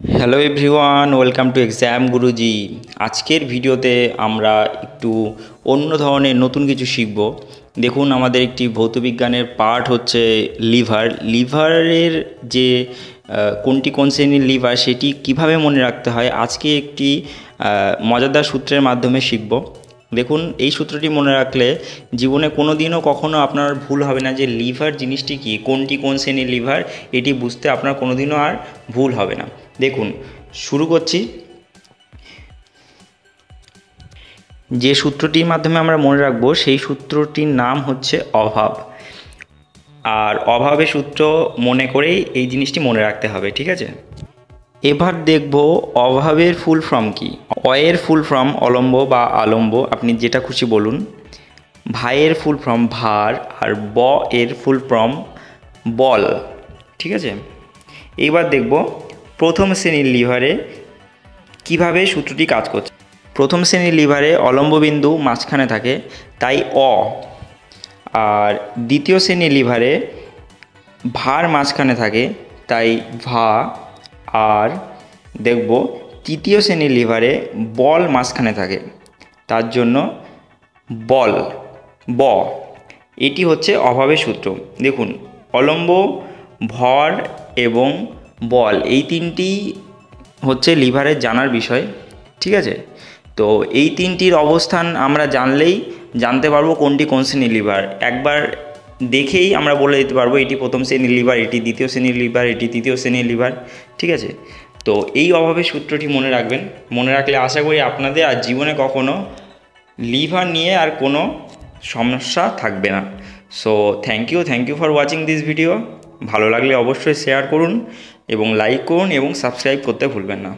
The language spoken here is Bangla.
Hello everyone, welcome to exam Guruji. আজকের ভিডিওতে আমরা একটু অন্য ধরনের নতুন কিছু শিখব। দেখুন, আমাদের একটি ভৌতবিজ্ঞানের পার্ট হচ্ছে লিভারের যে কোনটি কোন শ্রেণীর লিভার সেটি কিভাবে মনে রাখতে হয় আজকে একটি মজাদার সূত্রের মাধ্যমে শিখব। দেখুন, এই সূত্রটি মনে রাখলে জীবনে কোনো দিনও কখনো আপনার ভুল হবে না যে লিভার জিনিসটি কী, কোনটি কোন শ্রেণীর লিভার, এটি বুঝতে আপনার কোনো দিনও আর ভুল হবে না। দেখুন, শুরু করছি। যে সূত্রটির মাধ্যমে আমরা মনে রাখবো সেই সূত্রটির নাম হচ্ছে অভাব। আর অভাবের সূত্র মনে করেই এই জিনিসটি মনে রাখতে হবে, ঠিক আছে? এবার দেখব অভাবের ফুল ফর্ম কি। অয়ের ফুল ফর্ম অলম্ব বা আলম্ব, আপনি যেটা খুশি বলুন। ভাইয়ের ফুল ফর্ম ভার, আর ব এর ফুল ফর্ম বল, ঠিক আছে? এইবার দেখব প্রথম শ্রেণীর লিভারে কিভাবে সূত্রটি কাজ করছে। প্রথম শ্রেণীর লিভারে অলম্ব বিন্দু মাঝখানে থাকে, তাই অ। আর দ্বিতীয় শ্রেণীর লিভারে ভার মাঝখানে থাকে, তাই ভা। আর দেখব তৃতীয় শ্রেণীর লিভারে বল মাঝখানে থাকে, তার জন্য বল, ব। এটি হচ্ছে অভাবের সূত্র। দেখুন, অলম্ব, ভর এবং বল এই তিনটি হচ্ছে লিভারের জানার বিষয়, ঠিক আছে? তো এই তিনটির অবস্থান আমরা জানলেই জানতে পারবো কোনটি কোন শ্রেণীর লিভার। একবার দেখেই আমরা বলে দিতে পারবো এটি প্রথম শ্রেণীর লিভার, এটি দ্বিতীয় শ্রেণীর লিভার, এটি তৃতীয় শ্রেণীর লিভার, ঠিক আছে? তো এই অভাবের সূত্রটি মনে রাখবেন। মনে রাখলে আশা করি আপনাদের আর জীবনে কখনো লিভার নিয়ে আর কোনো সমস্যা থাকবে না। So thank you for watching this video. ভালো লাগলে অবশ্যই শেয়ার করুন এবং লাইক করুন এবং সাবস্ক্রাইব করতে ভুলবেন না।